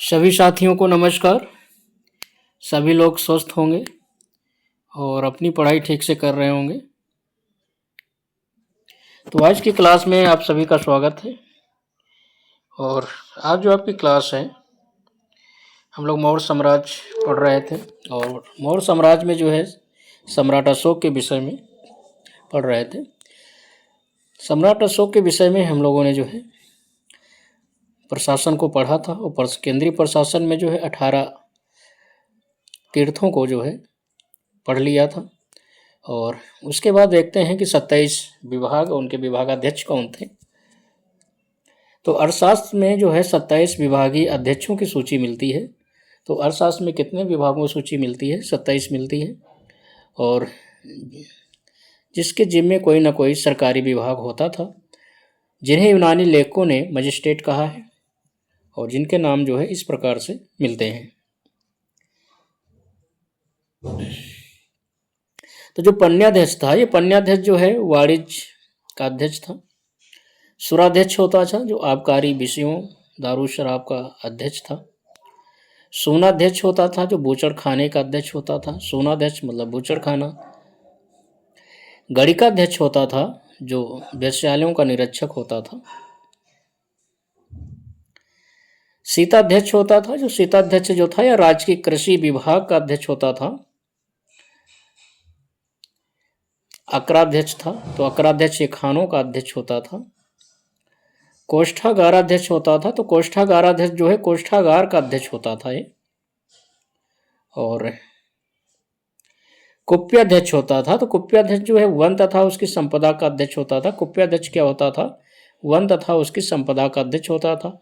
सभी साथियों को नमस्कार। सभी लोग स्वस्थ होंगे और अपनी पढ़ाई ठीक से कर रहे होंगे। तो आज की क्लास में आप सभी का स्वागत है। और आज जो आपकी क्लास है, हम लोग मौर्य साम्राज्य पढ़ रहे थे और मौर्य साम्राज्य में जो है सम्राट अशोक के विषय में पढ़ रहे थे। सम्राट अशोक के विषय में हम लोगों ने जो है प्रशासन को पढ़ा था और केंद्रीय प्रशासन में जो है 18 तीर्थों को जो है पढ़ लिया था। और उसके बाद देखते हैं कि 27 विभाग, उनके विभागाध्यक्ष कौन थे। तो अर्थशास्त्र में जो है 27 विभागीय अध्यक्षों की सूची मिलती है। तो अर्थशास्त्र में कितने विभागों की सूची मिलती है? 27 मिलती है। और जिसके जिम्मे कोई ना कोई सरकारी विभाग होता था, जिन्हें यूनानी लेखकों ने मजिस्ट्रेट कहा है और जिनके नाम जो है इस प्रकार से मिलते हैं। तो जो पन्याध्यक्ष था, ये पन्याध्यक्ष जो है वाणिज्य का अध्यक्ष था। सुराध्यक्ष होता था जो आबकारी विषयों, दारू शराब का अध्यक्ष था। सोनाध्यक्ष होता था जो बूचड़ खाने का अध्यक्ष होता था। सोनाध्यक्ष मतलब बूचड़ खाना। गणिकाध्यक्ष होता था जो वेश्यालयों का निरीक्षक होता था। सीताध्यक्ष होता था जो सीताध्यक्ष जो था या राजकीय कृषि विभाग का अध्यक्ष होता था। अकराध्यक्ष था तो अकराध्यक्ष ये खानों का अध्यक्ष होता था। कोष्ठागाराध्यक्ष होता था तो कोष्ठागाराध्यक्ष जो है कोष्ठागार का अध्यक्ष होता था ये। और कुप्याध्यक्ष होता था तो कुप्याध्यक्ष जो है वन तथा उसकी संपदा का अध्यक्ष होता था। कुप्याध्यक्ष क्या होता था? वन तथा उसकी संपदा का अध्यक्ष होता था।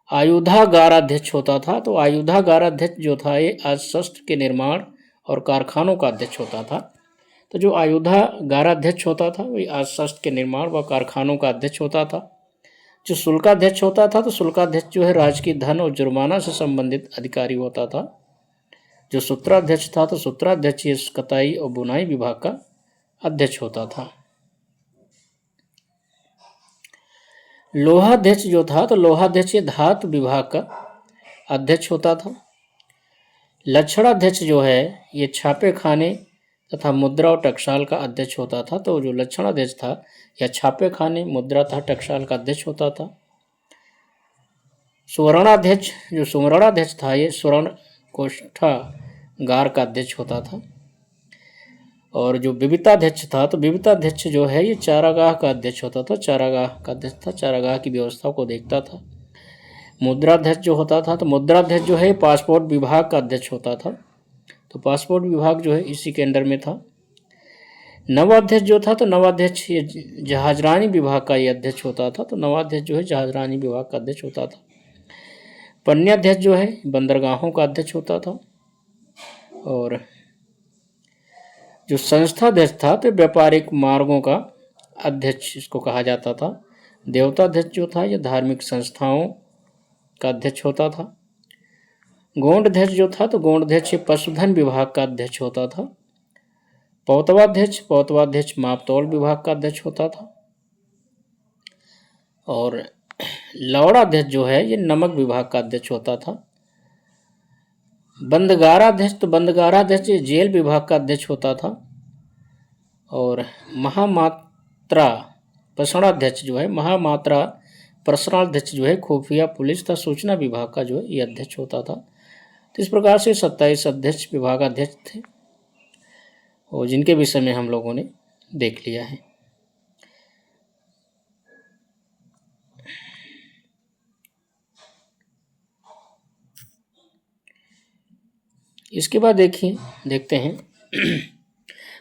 आयुधागाराध्यक्ष होता था तो आयुधागाराध्यक्ष जो था ये शस्त्र के निर्माण और कारखानों का अध्यक्ष होता था। तो जो आयुधागाराध्यक्ष होता था वही शस्त्र के निर्माण व कारखानों का अध्यक्ष होता था। जो शुल्काध्यक्ष होता था तो शुल्काध्यक्ष जो है राजकीय धन और जुर्माना से संबंधित अधिकारी होता था। जो सूत्राध्यक्ष था तो सूत्राध्यक्ष ये कताई और बुनाई विभाग का अध्यक्ष होता था। लोहाध्यक्ष जो था तो लोहाध्यक्ष ये धातु विभाग का अध्यक्ष होता था। लक्षणाध्यक्ष जो है ये छापे खाने तथा मुद्रा और टकसाल का अध्यक्ष होता था। तो जो लक्षणाध्यक्ष था या छापे खाने, मुद्रा तथा टकसाल का अध्यक्ष होता था। सुवर्णाध्यक्ष जो सुवर्णाध्यक्ष था ये स्वर्ण कोष्ठागार का अध्यक्ष होता था। और जो विविताध्यक्ष था तो विविताध्यक्ष जो है ये चारागाह का अध्यक्ष होता था। चारागाह का अध्यक्ष था, चारागाह की व्यवस्था को देखता था। मुद्राध्यक्ष जो होता था तो मुद्राध्यक्ष जो है पासपोर्ट विभाग का अध्यक्ष होता था। तो पासपोर्ट विभाग जो है इसी के अंडर में था। नवाध्यक्ष जो था तो नवाध्यक्ष ये जहाजरानी विभाग का ये अध्यक्ष होता था। तो नवाध्यक्ष जो है जहाजरानी विभाग का अध्यक्ष होता था। पन्याध्यक्ष जो है बंदरगाहों का अध्यक्ष होता था। और जो संस्थाध्यक्ष था तो व्यापारिक मार्गों का अध्यक्ष इसको कहा जाता था। देवताध्यक्ष जो था ये धार्मिक संस्थाओं का अध्यक्ष होता था। गोंडाध्यक्ष जो था तो गोंडाध्यक्ष पशुधन विभाग का अध्यक्ष होता था। पौतवाध्यक्ष मापतौल विभाग का अध्यक्ष होता था। और लवड़ाध्यक्ष जो है ये नमक विभाग का अध्यक्ष होता था। बंदगाराध्यक्ष तो बंदगाराध्यक्ष ये जेल विभाग का अध्यक्ष होता था। और महामात्रा प्रसरणाध्यक्ष जो है महामात्रा प्रसरणाध्यक्ष जो है खुफिया पुलिस तथा सूचना विभाग का जो है ये अध्यक्ष होता था। तो इस प्रकार से 27 अध्यक्ष विभागाध्यक्ष थे और जिनके विषय में हम लोगों ने देख लिया है। इसके बाद देखते हैं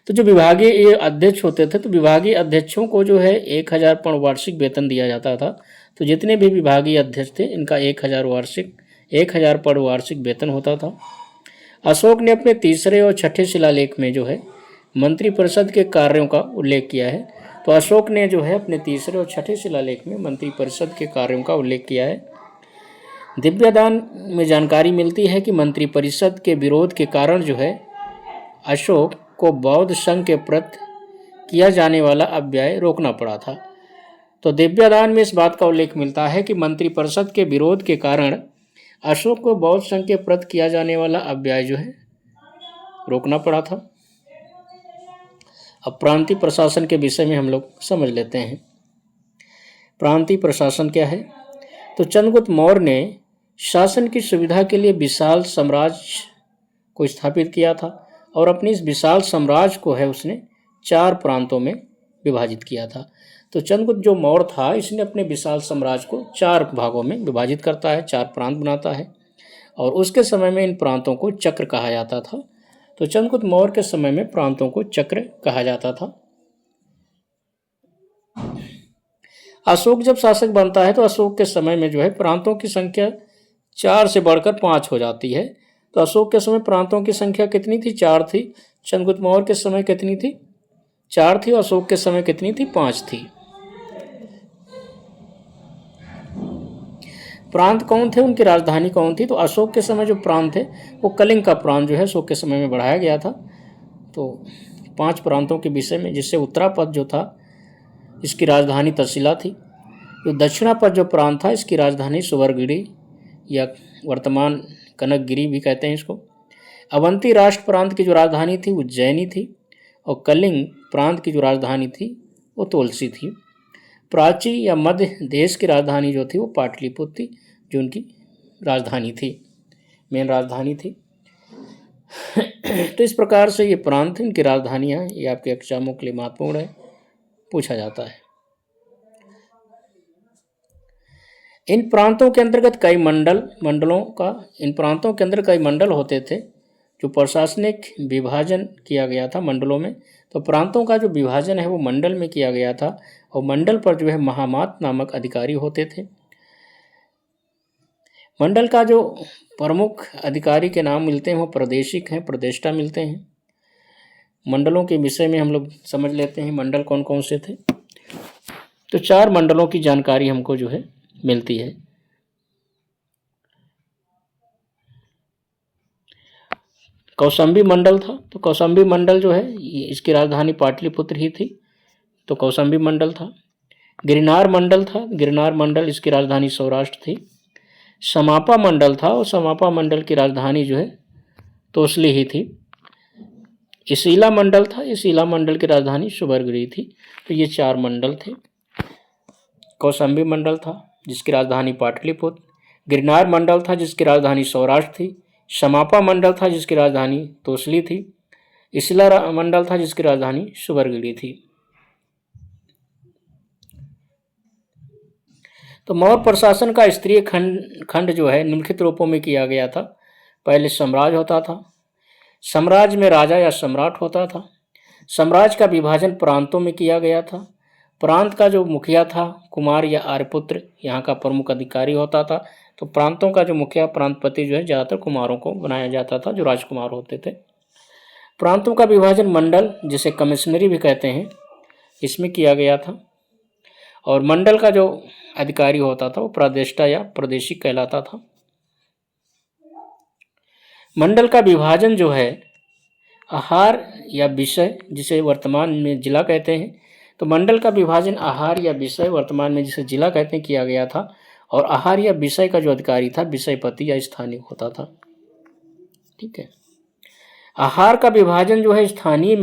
तो जो विभागीय ये अध्यक्ष होते थे तो विभागीय अध्यक्षों को जो है 1000 पौंड वार्षिक वेतन दिया जाता था। तो जितने भी विभागीय अध्यक्ष थे इनका 1000 पौंड वार्षिक वेतन होता था। अशोक ने अपने तीसरे और छठे शिलालेख में जो है मंत्रिपरिषद के कार्यों का उल्लेख किया है। तो अशोक ने जो है अपने तीसरे और छठे शिलालेख में मंत्रिपरिषद के कार्यों का उल्लेख किया है। दिव्यदान में जानकारी मिलती है कि मंत्रिपरिषद के विरोध के कारण जो है अशोक को बौद्ध संघ के प्रति किया जाने वाला अपव्यय रोकना पड़ा था। तो दिव्यदान में इस बात का उल्लेख मिलता है कि मंत्रिपरिषद के विरोध के कारण अशोक को बौद्ध संघ के प्रति किया जाने वाला अव्यय जो है रोकना पड़ा था। अब प्रांतीय प्रशासन के विषय में हम लोग समझ लेते हैं। प्रांतीय प्रशासन क्या है? तो चंद्रगुप्त मौर्य ने शासन की सुविधा के लिए विशाल साम्राज्य को स्थापित किया था और अपनी इस विशाल साम्राज्य को है उसने 4 प्रांतों में विभाजित किया था। तो चंद्रगुप्त जो मौर्य था इसने अपने विशाल साम्राज्य को 4 भागों में विभाजित करता है, 4 प्रांत बनाता है और उसके समय में इन प्रांतों को चक्र कहा जाता था। तो चंद्रगुप्त मौर्य के समय में प्रांतों को चक्र कहा जाता था। अशोक जब शासक बनता है तो अशोक के समय में जो है प्रांतों की संख्या 4 से बढ़कर 5 हो जाती है। तो अशोक के समय प्रांतों की संख्या कितनी थी? 4 थी। चंद्रगुप्त मौर्य के समय कितनी थी? 4 थी। और अशोक के समय कितनी थी? 5 थी। प्रांत कौन थे, उनकी राजधानी कौन थी? तो अशोक के समय जो प्रांत थे वो कलिंग का प्रांत जो है अशोक के समय में बढ़ाया गया था। तो 5 प्रांतों के विषय में, जिससे उत्तरापद जो था इसकी राजधानी तक्षशिला थी। जो दक्षिणापद जो प्रांत था इसकी राजधानी सुवर्णगिरी या वर्तमान कनकगिरी भी कहते हैं इसको। अवंती राष्ट्र प्रांत की जो राजधानी थी उज्जैनी थी और कलिंग प्रांत की जो राजधानी थी वो तोलसी थी। प्राची या मध्य देश की राजधानी जो थी वो पाटलिपुत्र थी, जो उनकी राजधानी थी, मेन राजधानी थी। तो इस प्रकार से ये प्रांत, इनकी राजधानियाँ, ये आपके एग्जामों के लिए महत्वपूर्ण है, पूछा जाता है। इन प्रांतों के अंतर्गत कई इन प्रांतों के अंदर कई मंडल होते थे जो प्रशासनिक विभाजन किया गया था मंडलों में। तो प्रांतों का जो विभाजन है वो मंडल में किया गया था और मंडल पर जो है महामात नामक अधिकारी होते थे। मंडल का जो प्रमुख अधिकारी के नाम मिलते हैं वो प्रादेशिक हैं, प्रदेष्टा मिलते हैं। मंडलों के विषय में हम लोग समझ लेते हैं मंडल कौन कौन से थे। तो 4 मंडलों की जानकारी हमको जो है मिलती है। कौशांबी मंडल था, तो कौशांबी मंडल जो है इसकी राजधानी पाटलिपुत्र ही थी, तो कौशांबी मंडल था। गिरनार मंडल था, गिरनार मंडल इसकी राजधानी सौराष्ट्र थी। समापा मंडल था और समापा मंडल की राजधानी जो है तोसली ही थी। इसीला मंडल था, इसीला मंडल की राजधानी सुवर्णगिरी थी। तो ये 4 मंडल थे। कौशांबी मंडल था जिसकी राजधानी पाटलिपुत्र, गिरनार मंडल था जिसकी राजधानी सौराष्ट्र थी, समापा मंडल था जिसकी राजधानी तोसली थी, इसीला मंडल था जिसकी राजधानी सुवर्णगिरी थी। तो मौर्य प्रशासन का स्तरीय खंड जो है निम्नलिखित रूपों में किया गया था। पहले साम्राज्य होता था, साम्राज्य में राजा या सम्राट होता था। साम्राज्य का विभाजन प्रांतों में किया गया था। प्रांत का जो मुखिया था कुमार या आर्यपुत्र यहाँ का प्रमुख अधिकारी होता था। तो प्रांतों का जो मुखिया प्रांतपति जो है ज़्यादातर कुमारों को बनाया जाता था, जो राजकुमार होते थे। प्रांतों का विभाजन मंडल, जिसे कमिश्नरी भी कहते हैं, इसमें किया गया था। और मंडल का जो अधिकारी होता था वो प्रादेष्टा या प्रादेशिक कहलाता था। मंडल का विभाजन जो है आहार या विषय, जिसे वर्तमान में जिला कहते हैं, तो मंडल का विभाजन आहार या विषय, वर्तमान में जिसे जिला कहते हैं, किया गया था। और आहार या विषय का जो अधिकारी था विषयपति या स्थानीय होता था। ठीक है। आहार का विभाजन जो है स्थानीय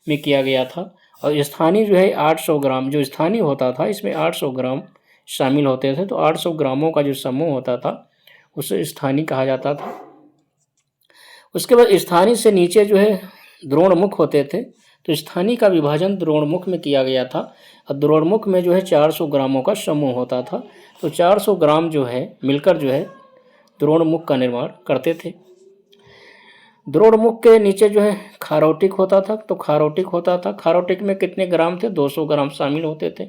में किया गया था। और स्थानीय जो है 800 ग्राम, जो स्थानीय होता था इसमें 800 ग्राम शामिल होते थे। तो 800 ग्रामों का जो समूह होता था उसे स्थानीय कहा जाता था। उसके बाद स्थानीय से नीचे जो है द्रोणमुख होते थे। तो स्थानीय का विभाजन द्रोणमुख में किया गया था और द्रोणमुख में जो है 400 ग्रामों का समूह होता था। तो 400 ग्राम जो है मिलकर जो है द्रोणमुख का निर्माण करते थे। द्रोणमुख के नीचे जो है खारोटिक होता था। तो खारोटिक में कितने ग्राम थे? 200 ग्राम शामिल होते थे।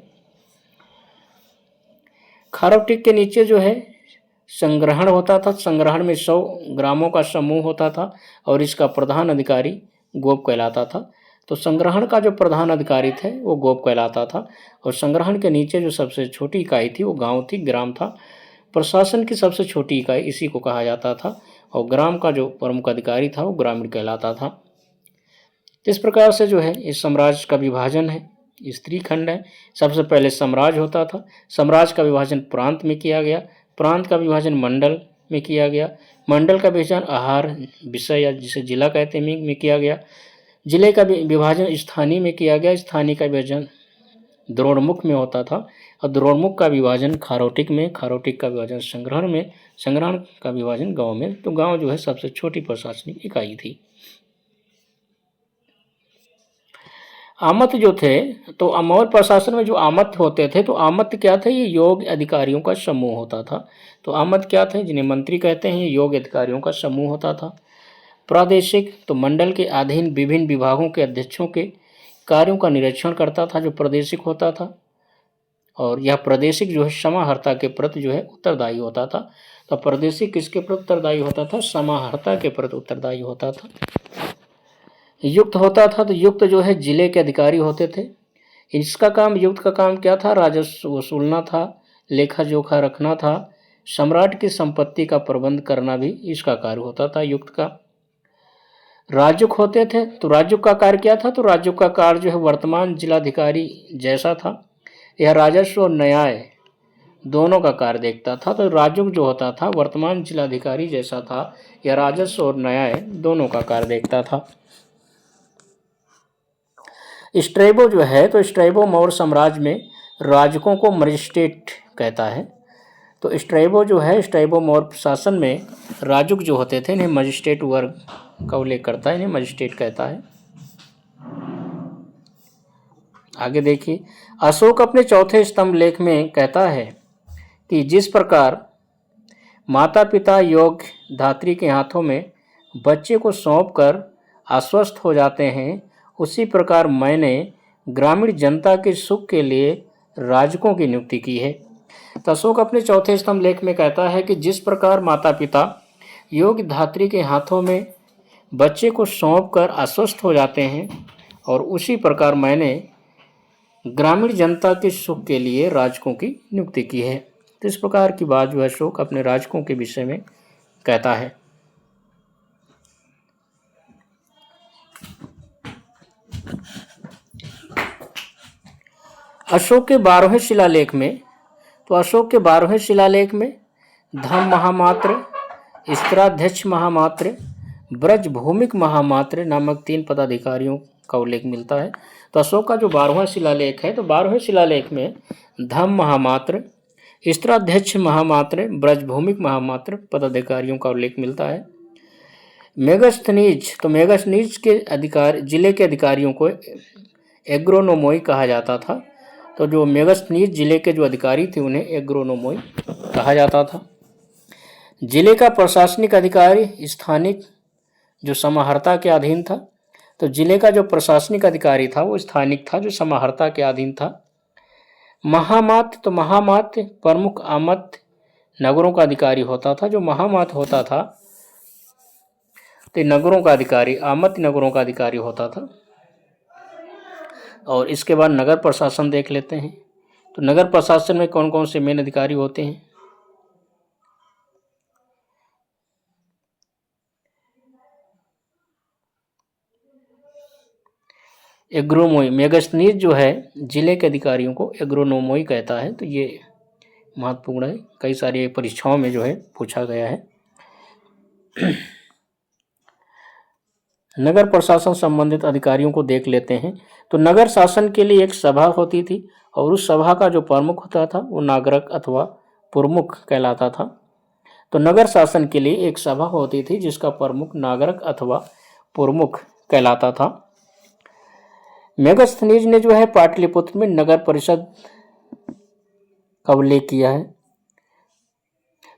खारोटिक के नीचे जो है संग्रहण होता था। संग्रहण में 100 ग्रामों का समूह होता था और इसका प्रधान अधिकारी गोप कहलाता था। तो संग्रहण का जो प्रधान अधिकारी थे वो गोप कहलाता था। और संग्रहण के नीचे जो सबसे छोटी इकाई थी वो गांव थी, ग्राम था। प्रशासन की सबसे छोटी इकाई इसी को कहा जाता था। और ग्राम का जो प्रमुख अधिकारी था वो ग्रामीण कहलाता था। इस प्रकार से जो है इस साम्राज्य का विभाजन है। स्त्री खंड है। सबसे पहले साम्राज्य होता था, साम्राज्य का विभाजन प्रांत में किया गया, प्रांत का विभाजन मंडल में किया गया, मंडल का विभाजन आहार विषय या जिसे जिला कहते हैं में किया गया, जिले का विभाजन स्थानीय में किया गया, स्थानीय का विभाजन द्रोणमुख में होता था और द्रोणमुख का विभाजन खारोटिक में, खारोटिक का विभाजन संग्रहण में, संग्रहण का विभाजन गांव में। तो गांव जो है सबसे छोटी प्रशासनिक इकाई थी। आमत जो थे, तो अमौर प्रशासन में जो आमत होते थे, तो आमत क्या थे, ये योग्य अधिकारियों का समूह होता था। तो आमत क्या थे, जिन्हें मंत्री कहते हैं, ये योग्य अधिकारियों का समूह होता था। प्रादेशिक, तो मंडल के अधीन विभिन्न विभागों के अध्यक्षों के कार्यों का निरीक्षण करता था, जो प्रादेशिक होता था। और यह प्रादेशिक जो है समाहर्ता के प्रति जो है उत्तरदायी होता था। तो प्रादेशिक किसके प्रति उत्तरदायी होता था, समाहर्ता के प्रति उत्तरदायी होता था। युक्त होता था, तो युक्त जो है जिले के अधिकारी होते थे। इसका काम, युक्त का काम क्या था, राजस्व वसूलना था, लेखा जोखा रखना था, सम्राट की संपत्ति का प्रबंध करना भी इसका कार्य होता था युक्त का। राजुक होते थे, तो राजुक का कार्य क्या था, तो राजुक का कार्य जो है वर्तमान जिलाधिकारी जैसा था। यह राजस्व और न्याय दोनों का कार्य देखता था। तो राजुक जो होता था वर्तमान जिलाधिकारी जैसा था, यह राजस्व और न्याय दोनों का कार्य देखता था। स्ट्रैबो जो है, तो स्ट्रैबो मौर्य साम्राज्य में राजकों को मजिस्ट्रेट कहता है। तो स्ट्रैबो जो है, स्ट्रैबो मौर्य शासन में राजुक जो होते थे, इन्हें मजिस्ट्रेट वर्ग का उल्लेख करता है, इन्हें मजिस्ट्रेट कहता है। आगे देखिए, अशोक अपने चौथे स्तंभ लेख में कहता है कि जिस प्रकार माता पिता योग्य धात्री के हाथों में बच्चे को सौंपकर आश्वस्त हो जाते हैं, उसी प्रकार मैंने ग्रामीण जनता के सुख के लिए राजकों की नियुक्ति की है। तो अशोक अपने चौथे स्तंभ लेख में कहता है कि जिस प्रकार माता पिता योग्य धात्री के हाथों में बच्चे को सौंपकर आश्वस्त हो जाते हैं, और उसी प्रकार मैंने ग्रामीण जनता के सुख के लिए राजकों की नियुक्ति की है। तो इस प्रकार की बात जो अशोक अपने राजकों के विषय में कहता है। अशोक के 12वें शिलालेख में, तो अशोक के 12वें शिलालेख में धम महामात्र, स्त्राध्यक्ष महामात्र, ब्रज भूमिक महामात्र नामक 3 पदाधिकारियों का उल्लेख मिलता है। तो अशोक का जो 12वां शिलालेख है, तो 12वें शिलालेख में धम महामात्र, स्त्राध्यक्ष महामात्र, ब्रज भूमिक महामात्र पदाधिकारियों का उल्लेख मिलता है। मेगस्थनीज, तो मेगस्थनीज के अधिकार, जिले के अधिकारियों को एग्रोनोमोई कहा जाता था। तो जो मेगस्थनीज जिले के जो अधिकारी थे, उन्हें एग्रोनोमोई कहा जाता था। जिले का प्रशासनिक अधिकारी स्थानिक जो समाहर्ता के अधीन था। तो जिले का जो प्रशासनिक अधिकारी था वो स्थानिक था, जो समाहर्ता के अधीन था। महामात, तो महामात प्रमुख आमत नगरों का अधिकारी होता था। जो महामात होता था तो नगरों का अधिकारी, आमत नगरों का अधिकारी होता था। और इसके बाद नगर प्रशासन देख लेते हैं। तो नगर प्रशासन में कौन कौन से मेन अधिकारी होते हैं। एग्रोनोमोई, मेगस्थनीज जो है जिले के अधिकारियों को एग्रोनोमोई कहता है। तो ये महत्वपूर्ण है, कई सारी परीक्षाओं में जो है पूछा गया है। नगर प्रशासन संबंधित अधिकारियों को देख लेते हैं। तो नगर शासन के लिए एक सभा होती थी, और उस सभा का जो प्रमुख होता था वो नागरिक अथवा प्रमुख कहलाता था। तो नगर शासन के लिए एक सभा होती थी जिसका प्रमुख नागरिक अथवा प्रमुख कहलाता था। मेगस्थनीज ने जो है पाटलिपुत्र में नगर परिषद का उल्लेख किया है।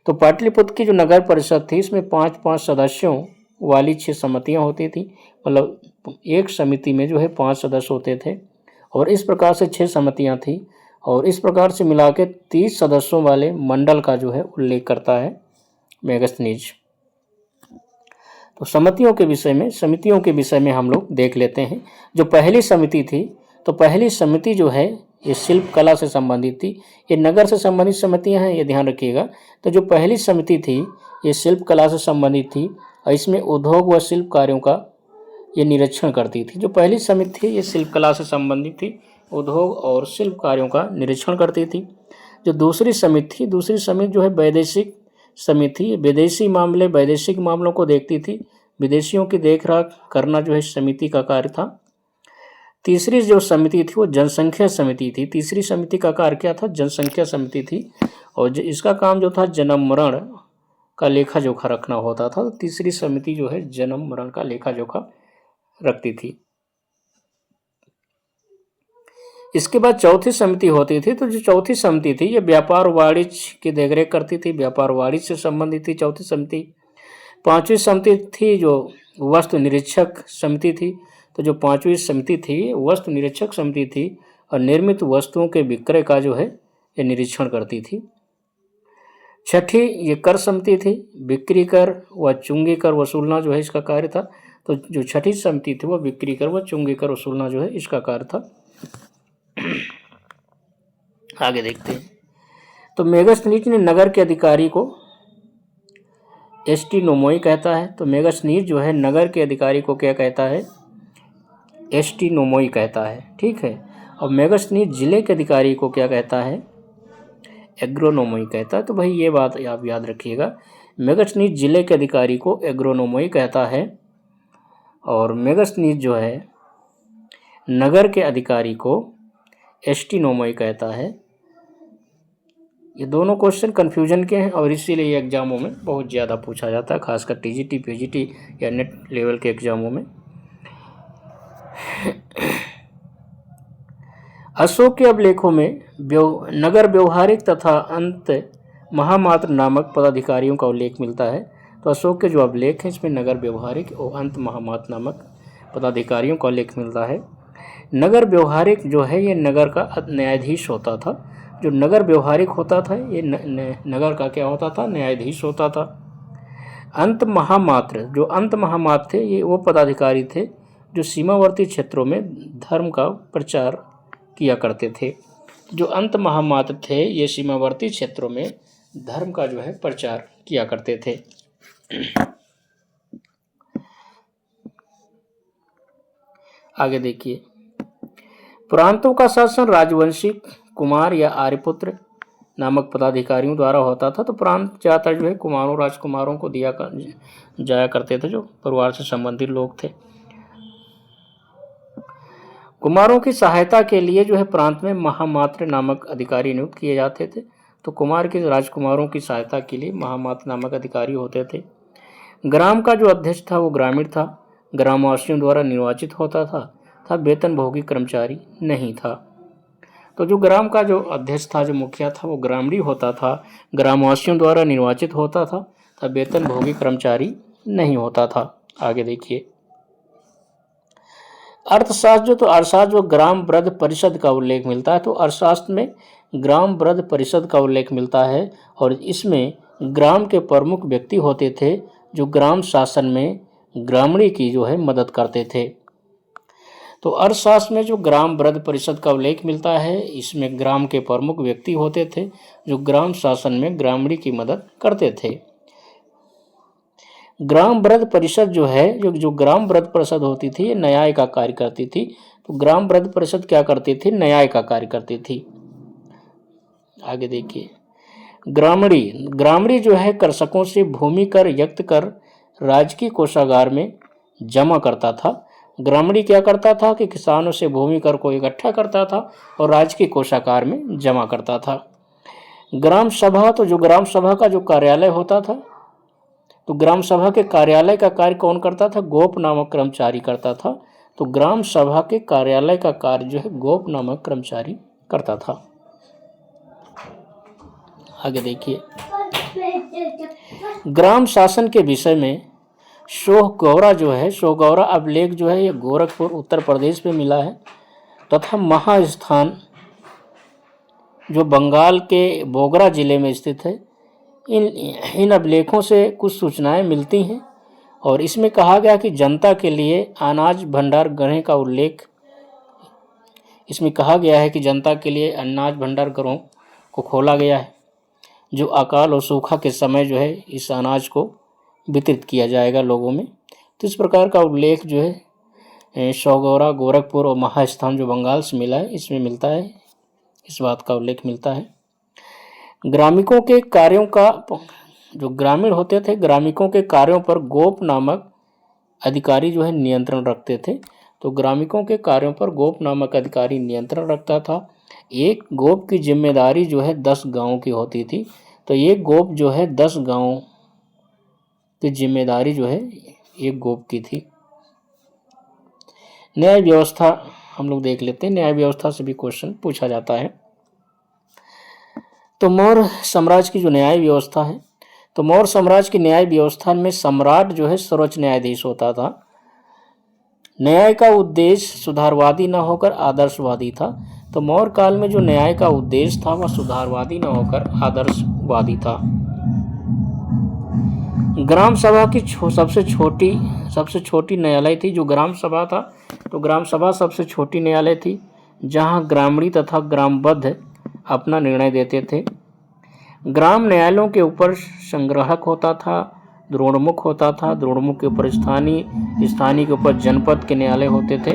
तो पाटलिपुत्र की जो नगर परिषद थी, इसमें 5-5 सदस्यों वाली 6 समितियां होती थी। मतलब एक समिति में जो है 5 सदस्य होते थे, और इस प्रकार से 6 समितियां थी, और इस प्रकार से मिला के 30 सदस्यों वाले मंडल का जो है उल्लेख करता है मेगस्थनीज। तो समितियों के विषय में हम लोग देख लेते हैं। जो पहली समिति थी, तो पहली समिति जो है ये शिल्प कला से संबंधित थी। ये नगर से संबंधित समितियां हैं, ये ध्यान रखिएगा। तो जो पहली समिति थी ये शिल्प कला से संबंधित थी, और इसमें उद्योग व शिल्प कार्यों का ये निरीक्षण करती थी। जो पहली समिति थी ये शिल्प कला से संबंधित थी, उद्योग और शिल्प कार्यों का निरीक्षण करती थी। जो दूसरी समिति जो है वैदेशिक समिति, विदेशी मामले वैदेशिक मामलों को देखती थी, विदेशियों की देखरेख करना जो है समिति का कार्य था। तीसरी जो समिति थी वो जनसंख्या समिति थी। तीसरी समिति का कार्य क्या था? जनसंख्या समिति थी। और इसका काम जो था जन्म मरण का लेखा जोखा रखना होता था। तो तीसरी समिति जो है जन्म मरण का लेखा जोखा रखती थी। इसके बाद चौथी समिति होती थी। तो जो चौथी समिति थी ये व्यापार वाणिज्य की देखरेख करती थी, व्यापार वाणिज्य से संबंधित थी चौथी समिति। पांचवी समिति थी जो वस्तु निरीक्षक समिति थी। तो जो पांचवी समिति थी वस्तु निरीक्षक समिति थी और निर्मित वस्तुओं के विक्रय का जो है ये निरीक्षण करती थी। छठी ये कर समिति थी, बिक्री कर व चुंगी कर वसूलना जो है इसका कार्य था। तो जो छठी समिति थी वो बिक्री कर व चुंगी कर वसूलना जो है इसका कार्य था। आगे देखते हैं। तो मेगास्थनीज ने नगर के अधिकारी को एस्टिनोमोई कहता है। तो मेगास्थनीज जो है नगर के अधिकारी को क्या कहता है? एस्टिनोमोई कहता है, ठीक है। और मेगास्थनीज जिले के अधिकारी को क्या कहता है? एग्रोनोमोई कहता है। तो भाई ये बात आप याद रखिएगा, मेगास्थनीज जिले के अधिकारी को एग्रोनोमोई कहता है और मेगास्थनीज जो है नगर के अधिकारी को एस्टिनोमोई कहता है। ये दोनों क्वेश्चन कन्फ्यूजन के हैं और इसीलिए एग्जामों में बहुत ज़्यादा पूछा जाता है, खासकर टीजीटी, पीजीटी या नेट लेवल के एग्जामों में। अशोक के अभिलेखों में नगर व्यवहारिक तथा अंत महामात्र नामक पदाधिकारियों का उल्लेख मिलता है। तो अशोक के जो अभिलेख हैं इसमें नगर व्यवहारिक और अंत महामात्र नामक पदाधिकारियों का उल्लेख मिलता है। नगर व्यवहारिक जो है ये नगर का न्यायाधीश होता था। जो नगर व्यवहारिक होता था ये नगर का क्या होता था? न्यायाधीश होता था। अंत महामात्र, जो अंत महामात्र थे ये वो पदाधिकारी थे जो सीमावर्ती क्षेत्रों में धर्म का प्रचार किया करते थे। जो अंत महामात्र थे ये सीमावर्ती क्षेत्रों में धर्म का जो है प्रचार किया करते थे। आगे देखिए, प्रांतों का शासन राजवंशी कुमार या आर्यपुत्र नामक पदाधिकारियों द्वारा होता था। तो प्रांत ज़्यादातर जो है कुमारों राजकुमारों को जाया करते थे जो परिवार से संबंधित लोग थे। कुमारों की सहायता के लिए जो है प्रांत में महामात्र नामक अधिकारी नियुक्त किए जाते थे। तो कुमार के राजकुमारों की सहायता के लिए महामात्र नामक अधिकारी होते थे। ग्राम का जो अध्यक्ष था वो ग्रामीण था, ग्रामवासियों द्वारा निर्वाचित होता था वेतनभोगी कर्मचारी नहीं था। तो जो ग्राम का जो अध्यक्ष था, जो मुखिया था वो ग्रामीण होता था, ग्रामवासियों द्वारा निर्वाचित होता था वेतनभोगी कर्मचारी नहीं होता था। आगे देखिए, अर्थशास्त्र जो ग्राम वृद्ध परिषद का उल्लेख मिलता है। तो अर्थशास्त्र में ग्राम वृद्ध परिषद का उल्लेख मिलता है और इसमें ग्राम के प्रमुख व्यक्ति होते थे जो ग्राम शासन में ग्रामीण की जो है मदद करते थे। तो अर्थशास्त्र में जो ग्राम वृद्ध परिषद का उल्लेख मिलता है इसमें ग्राम के प्रमुख व्यक्ति होते थे जो ग्राम शासन में ग्रामीण की मदद करते थे। ग्राम वृद्ध परिषद जो है जो ग्राम वृद्ध परिषद होती थी ये न्याय का कार्य करती थी। तो ग्राम वृद्ध परिषद क्या करती थी? न्याय का कार्य करती थी। आगे देखिए, ग्रामीण जो है कृषकों से भूमि कर यक्त कर राजकीय कोषागार में जमा करता था। ग्रामीण क्या करता था कि किसानों से भूमि कर को इकट्ठा करता था और राजकीय कोषागार में जमा करता था। ग्राम सभा, तो जो ग्राम सभा का जो कार्यालय होता था, तो ग्राम सभा के कार्यालय का कार्य कौन करता था? गोप नामक कर्मचारी करता था। तो ग्राम सभा के कार्यालय का कार्य जो है गोप नामक कर्मचारी करता था। आगे देखिए, ग्राम शासन के विषय में सोहगौरा जो है, सोहगौरा अभिलेख जो है ये गोरखपुर उत्तर प्रदेश में मिला है तथा महास्थान जो बंगाल के बोगरा जिले में स्थित है। इन अभिलेखों से कुछ सूचनाएं मिलती हैं और इसमें कहा गया कि जनता के लिए अनाज भंडार गृह का उल्लेख, इसमें कहा गया है कि जनता के लिए अनाज भंडार गृहों को खोला गया है जो अकाल और सूखा के समय जो है इस अनाज को वितरित किया जाएगा लोगों में। तो इस प्रकार का उल्लेख जो है सौगौरा, गोरखपुर और महास्थान जो बंगाल से मिला है, इसमें मिलता है, इस बात का उल्लेख मिलता है। ग्रामिकों के कार्यों का, जो ग्रामीण होते थे, ग्रामिकों के कार्यों पर गोप नामक अधिकारी जो है नियंत्रण रखते थे। तो ग्रामिकों के कार्यों पर गोप नामक अधिकारी नियंत्रण रखता था। एक गोप की जिम्मेदारी जो है 10 गांवों की होती थी। तो एक गोप जो है 10 गांवों की जिम्मेदारी जो है एक गोप की थी। न्याय व्यवस्था हम लोग देख लेते हैं। न्याय व्यवस्था से भी क्वेश्चन पूछा जाता है। तो मौर्य साम्राज्य की जो न्याय व्यवस्था है, तो मौर्य साम्राज्य की न्याय व्यवस्था में सम्राट जो है सर्वोच्च न्यायाधीश होता था। न्याय का उद्देश्य सुधारवादी न होकर आदर्शवादी था। तो मौर्य काल में जो न्याय का उद्देश्य था वह सुधारवादी न होकर आदर्शवादी था। ग्राम सभा की सबसे छोटी न्यायालय थी जो ग्राम सभा था। तो ग्राम सभा सबसे छोटी न्यायालय थी जहां ग्रामीण तथा ग्रामबद्ध अपना निर्णय देते थे। ग्राम न्यायालयों के ऊपर संग्राहक होता था, द्रोणमुख होता था, द्रोणमुख के ऊपर स्थानीय के ऊपर जनपद के न्यायालय होते थे।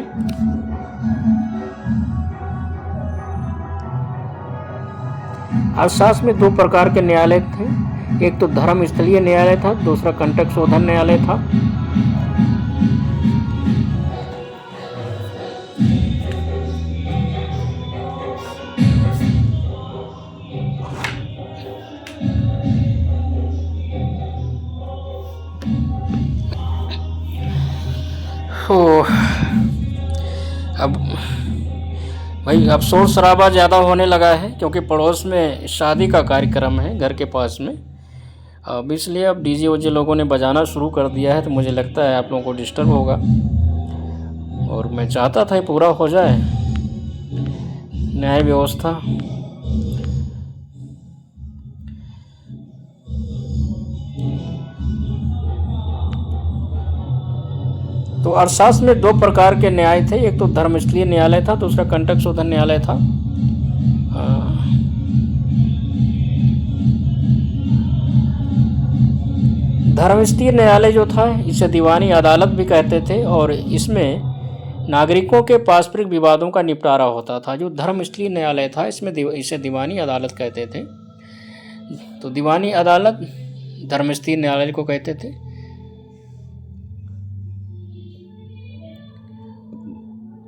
अर्थशास्त्र में 2 प्रकार के न्यायालय थे। एक तो धर्म स्थलीय न्यायालय था, दूसरा कंटक शोधन न्यायालय था। अब भाई अब शोर शराबा ज़्यादा होने लगा है क्योंकि पड़ोस में शादी का कार्यक्रम है घर के पास में। अब इसलिए अब डीजे वोजे लोगों ने बजाना शुरू कर दिया है, तो मुझे लगता है आप लोगों को डिस्टर्ब होगा और मैं चाहता था ये पूरा हो जाए न्याय व्यवस्था। तो अर्थशास्त्र में 2 प्रकार के न्याय थे। एक तो धर्मस्थलीय न्यायालय था, दूसरा कंटक शोधन न्यायालय था। धर्मस्थलीय न्यायालय जो था इसे दीवानी अदालत भी कहते थे और इसमें नागरिकों के पारस्परिक विवादों का निपटारा होता था। जो धर्मस्थलीय न्यायालय था इसमें इसे दीवानी अदालत कहते थे। तो दीवानी अदालत धर्मस्थलीय न्यायालय को कहते थे।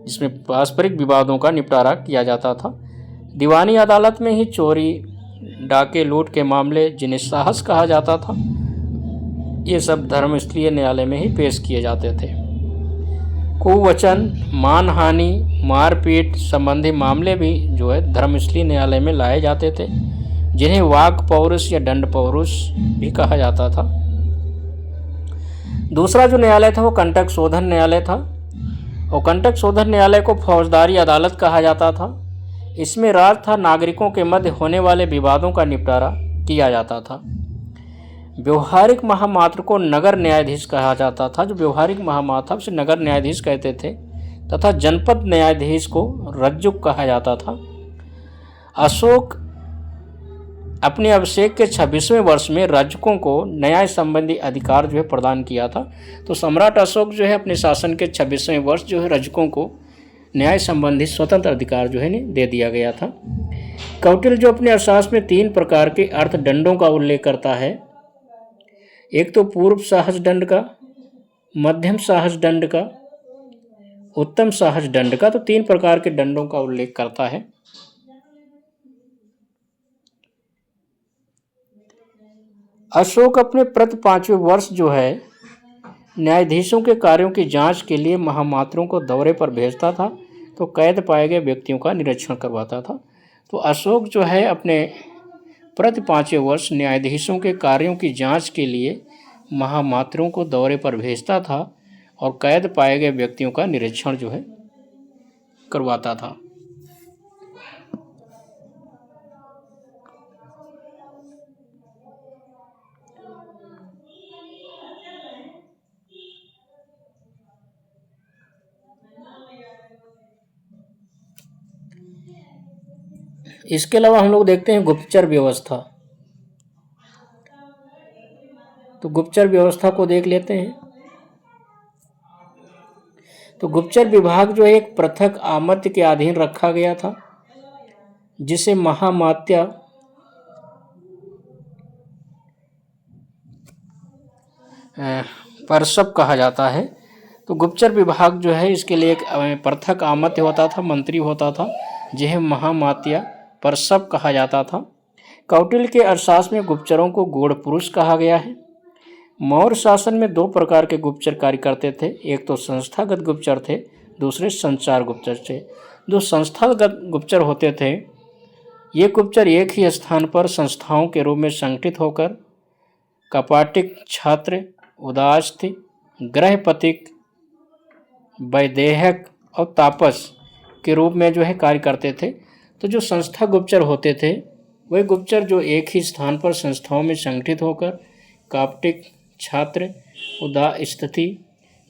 जिसमें पारस्परिक विवादों का निपटारा किया जाता था। दीवानी अदालत में ही चोरी, डाके, लूट के मामले जिन्हें साहस कहा जाता था, ये सब धर्मस्थलीय न्यायालय में ही पेश किए जाते थे। कुवचन, मानहानि, मारपीट संबंधी मामले भी जो है धर्मस्थलीय न्यायालय में लाए जाते थे, जिन्हें वाक पौरुष या दंड पौरुष भी कहा जाता था। दूसरा जो न्यायालय था वो कंटक शोधन न्यायालय था और कंटक शोधन न्यायालय को फौजदारी अदालत कहा जाता था। इसमें राज तथा नागरिकों के मध्य होने वाले विवादों का निपटारा किया जाता था। व्यवहारिक महामात्र को नगर न्यायाधीश कहा जाता था। जो व्यवहारिक महामात्र उसे नगर न्यायाधीश कहते थे तथा जनपद न्यायाधीश को रज्जुक कहा जाता था। अशोक अपने अभिषेक के 26वें वर्ष में रज्जुकों को न्याय संबंधी अधिकार जो है प्रदान किया था। तो सम्राट अशोक जो है अपने शासन के 26वें वर्ष जो है रज्जुकों को न्याय संबंधी स्वतंत्र अधिकार जो है दे दिया गया था। कौटिल्य जो अपने अर्थशास्त्र में 3 प्रकार के अर्थदंडों का उल्लेख करता है। एक तो पूर्व साहस दंड का, मध्यम साहस दंड का, उत्तम साहस दंड का। तो 3 प्रकार के दंडों का उल्लेख करता है। अशोक अपने प्रति 5वें वर्ष जो है न्यायाधीशों के कार्यों की जांच के लिए महामात्रों को दौरे पर भेजता था, तो कैद पाए गए व्यक्तियों का निरीक्षण करवाता था। तो अशोक जो है अपने प्रति 5वें वर्ष न्यायाधीशों के कार्यों की जांच के लिए महामात्रों को दौरे पर भेजता था और कैद पाए गए व्यक्तियों का निरीक्षण जो है करवाता था। इसके अलावा हम लोग देखते हैं गुप्तचर व्यवस्था। तो गुप्तचर व्यवस्था को देख लेते हैं। तो गुप्तचर विभाग जो है एक पृथक आमत्य के अधीन रखा गया था, जिसे महामात्य पर्षद कहा जाता है। तो गुप्तचर विभाग जो है इसके लिए एक पृथक आमत्य होता था, मंत्री होता था, जिसे महामात्य पर्षद कहा जाता था। कौटिल्य के अर्थशास्त्र में गुप्तचरों को गूढ़ पुरुष कहा गया है। मौर्य शासन में दो प्रकार के गुप्तचर कार्य करते थे, एक तो संस्थागत गुप्तचर थे, दूसरे संचार गुप्तचर थे। जो संस्थागत गुप्तचर होते थे, ये गुप्तचर एक ही स्थान पर संस्थाओं के रूप में संगठित होकर कपाटिक, छात्र, उदास्ती, गृहपथिक, वैदेहक और तापस के रूप में जो है कार्य करते थे। तो जो संस्था गुप्तचर होते थे वह गुप्तचर जो एक ही स्थान पर संस्थाओं में संगठित होकर कपाटिक, छात्र, उदास्ती,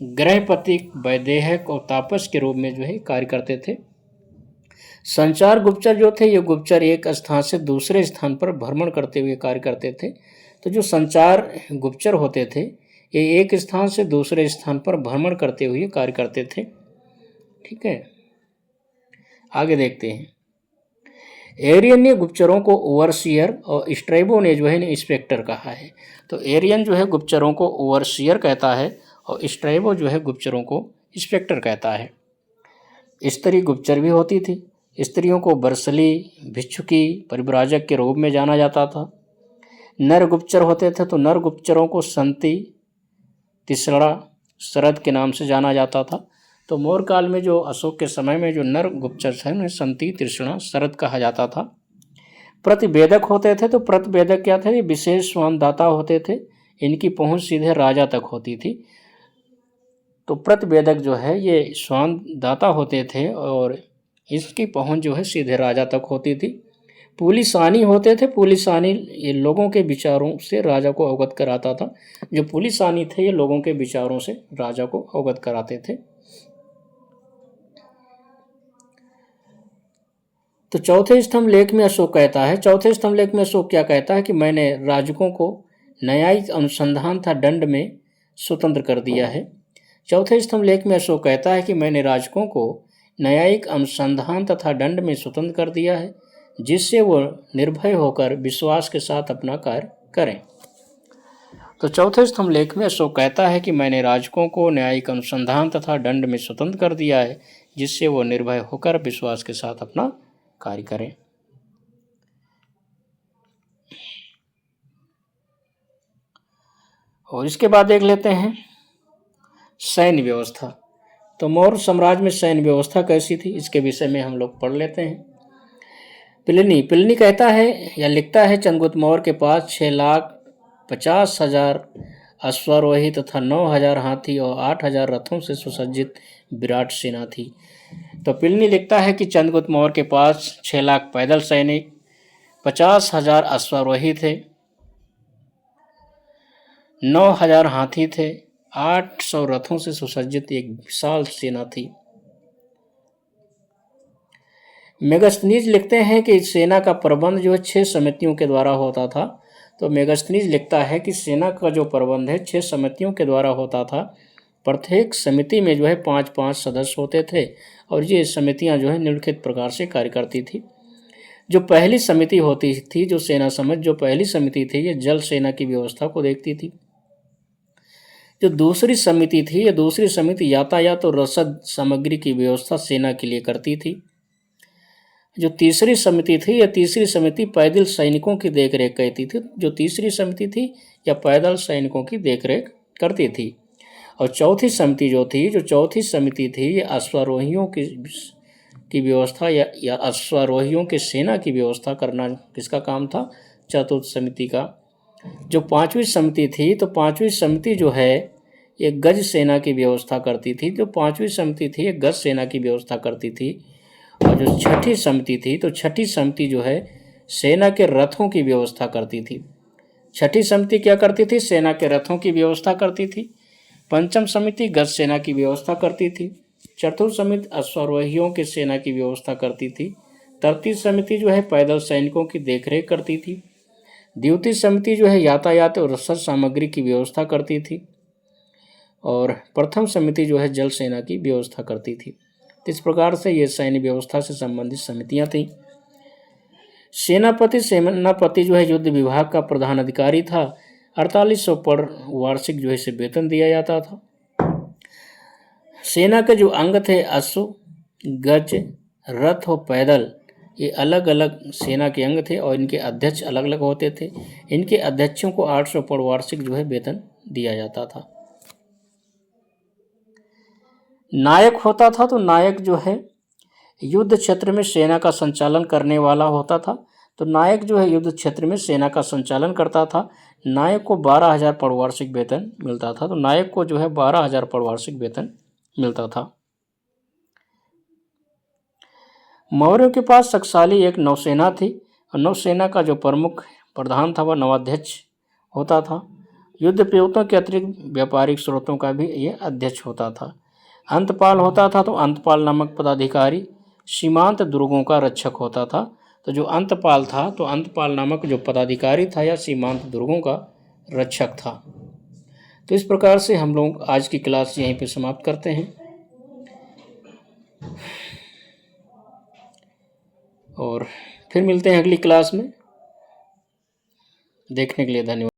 गृहपथिक, वैदेहक और तापस के रूप में जो है कार्य करते थे। संचार गुप्तचर जो थे ये गुप्तचर एक स्थान से दूसरे स्थान पर भ्रमण करते हुए कार्य करते थे। तो जो संचार गुप्तचर होते थे ये एक स्थान से दूसरे स्थान पर भ्रमण करते हुए कार्य करते थे। ठीक है, आगे देखते हैं। एरियन ने गुप्तचरों को ओवरसियर और स्ट्रैबो ने जो है इंस्पेक्टर कहा है। तो एरियन जो है गुप्तचरों को ओवरसियर कहता है और स्ट्रैबो जो है गुप्तचरों को इंस्पेक्टर कहता है। स्त्री गुप्तचर भी होती थी। स्त्रियों को बरसली, भिक्षुकी, परिव्राजक के रूप में जाना जाता था। नर गुप्तचर होते थे तो नर गुप्तचरों को संति, तिसड़ा, शरद के नाम से जाना जाता था। तो मौर्य काल में जो अशोक के समय में जो नर गुप्तचर थे उन्हें संति, तृष्णा, शरद कहा जाता था। प्रतिवेदक होते थे तो प्रतिवेदक क्या थे, विशेष स्वानदाता होते थे, इनकी पहुंच सीधे राजा तक होती थी। तो प्रतिवेदक जो है ये स्वानदाता होते थे और इसकी पहुंच जो है सीधे राजा तक होती थी। पुलिसानी होते थे, पुलिसानी ये लोगों के विचारों से राजा को अवगत कराता था। जो पुलिसानी थे ये लोगों के विचारों से राजा को अवगत कराते थे। तो चौथे स्तंभ लेख में अशोक कहता है, चौथे स्तंभ लेख में अशोक क्या कहता है कि मैंने राजकों को न्यायिक अनुसंधान तथा दंड में स्वतंत्र कर दिया है। चौथे स्तंभ लेख में अशोक कहता है कि मैंने राजकों को न्यायिक अनुसंधान तथा दंड में स्वतंत्र कर दिया है, जिससे वो निर्भय होकर विश्वास के साथ अपना कार्य करें। तो चौथे स्तंभ लेख में अशोक कहता है कि मैंने राजकों को न्यायिक अनुसंधान तथा दंड में स्वतंत्र कर दिया है, जिससे वो निर्भय होकर विश्वास के साथ अपना कार्य करें। और इसके बाद देख लेते हैं सैन्य व्यवस्था। तो मौर्य साम्राज्य में सैन्य व्यवस्था कैसी थी, इसके विषय में हम लोग पढ़ लेते हैं। प्लिनी कहता है या लिखता है, चंद्रगुप्त मौर्य के पास 6,50,000 अश्वारोही तथा 9,000 हाथी और 8,000 रथों से सुसज्जित विराट सेना थी। तो प्लिनी लिखता है कि चंद्रगुप्त मौर्य के पास 6 लाख पैदल सैनिक, 50,000 अश्वारोही थे, 9,000 हाथी थे, 800 रथों से सुसज्जित एक विशाल सेना थी। मेगास्थनीज लिखते हैं कि सेना का प्रबंध जो है 6 समितियों के द्वारा होता था। तो मेगास्थनीज लिखता है कि सेना का जो प्रबंध है 6 समितियों के द्वारा होता था। प्रत्येक समिति में जो है 5-5 सदस्य होते थे और ये समितियां जो है निम्नलिखित प्रकार से कार्य करती थी। जो पहली समिति होती थी, जो सेना समझ जो पहली समिति थी, ये जल सेना की व्यवस्था को देखती थी। जो दूसरी समिति थी, ये दूसरी समिति यातायात और रसद सामग्री की व्यवस्था सेना के लिए करती थी। जो तीसरी समिति थी, यह तीसरी समिति पैदल सैनिकों की देखरेख करती थी। जो तीसरी समिति थी यह पैदल सैनिकों की देखरेख करती थी। और चौथी समिति जो थी, जो चौथी समिति थी, ये अश्वारोहियों की व्यवस्था या अश्वारोहियों के सेना की व्यवस्था करना किसका काम था, चतुर्थ समिति का। जो पांचवी समिति थी, तो पांचवी समिति जो है ये गज सेना की व्यवस्था करती थी। जो पांचवी समिति थी ये गज सेना की व्यवस्था करती थी। और जो छठी समिति थी, तो छठी समिति जो है सेना के रथों की व्यवस्था करती थी। छठी समिति क्या करती थी, सेना के रथों की व्यवस्था करती थी। पंचम समिति गज सेना की व्यवस्था करती थी। चतुर्थ समिति अश्वारोहियों की सेना की व्यवस्था करती थी। तृतीय समिति जो है पैदल सैनिकों की देखरेख करती थी। द्वितीय समिति जो है यातायात और रसद सामग्री की व्यवस्था करती थी। और प्रथम समिति जो है जल सेना की व्यवस्था करती थी। तो इस प्रकार से ये सैन्य व्यवस्था से संबंधित समितियां थीं। सेनापति जो है युद्ध विभाग का प्रधान अधिकारी था। 4800 पर वार्षिक जो है इसे वेतन दिया जाता था। सेना के जो अंग थे अश्व, गज, रथ और पैदल, ये अलग अलग सेना के अंग थे और इनके अध्यक्ष अलग अलग होते थे। इनके अध्यक्षों को 800 पर वार्षिक जो है वेतन दिया जाता था। नायक होता था, तो नायक जो है युद्ध क्षेत्र में सेना का संचालन करने वाला होता था। तो नायक जो है युद्ध क्षेत्र में सेना का संचालन करता था। नायक को 12,000 पर वार्षिक वेतन मिलता था। तो नायक को जो है 12,000 पर वार्षिक वेतन मिलता था। मौर्यों के पास शक्तिशाली एक नौसेना थी और नौसेना का जो प्रमुख प्रधान था वह नवाध्यक्ष होता था। युद्ध प्रयुक्तों के अतिरिक्त व्यापारिक स्रोतों का भी ये अध्यक्ष होता था। अंतपाल होता था, तो अंतपाल नामक पदाधिकारी सीमांत दुर्गों का रक्षक होता था। तो जो अंतपाल था, तो अंतपाल नामक जो पदाधिकारी था या सीमांत दुर्गों का रक्षक था। तो इस प्रकार से हम लोग आज की क्लास यहीं पे समाप्त करते हैं और फिर मिलते हैं अगली क्लास में। देखने के लिए धन्यवाद।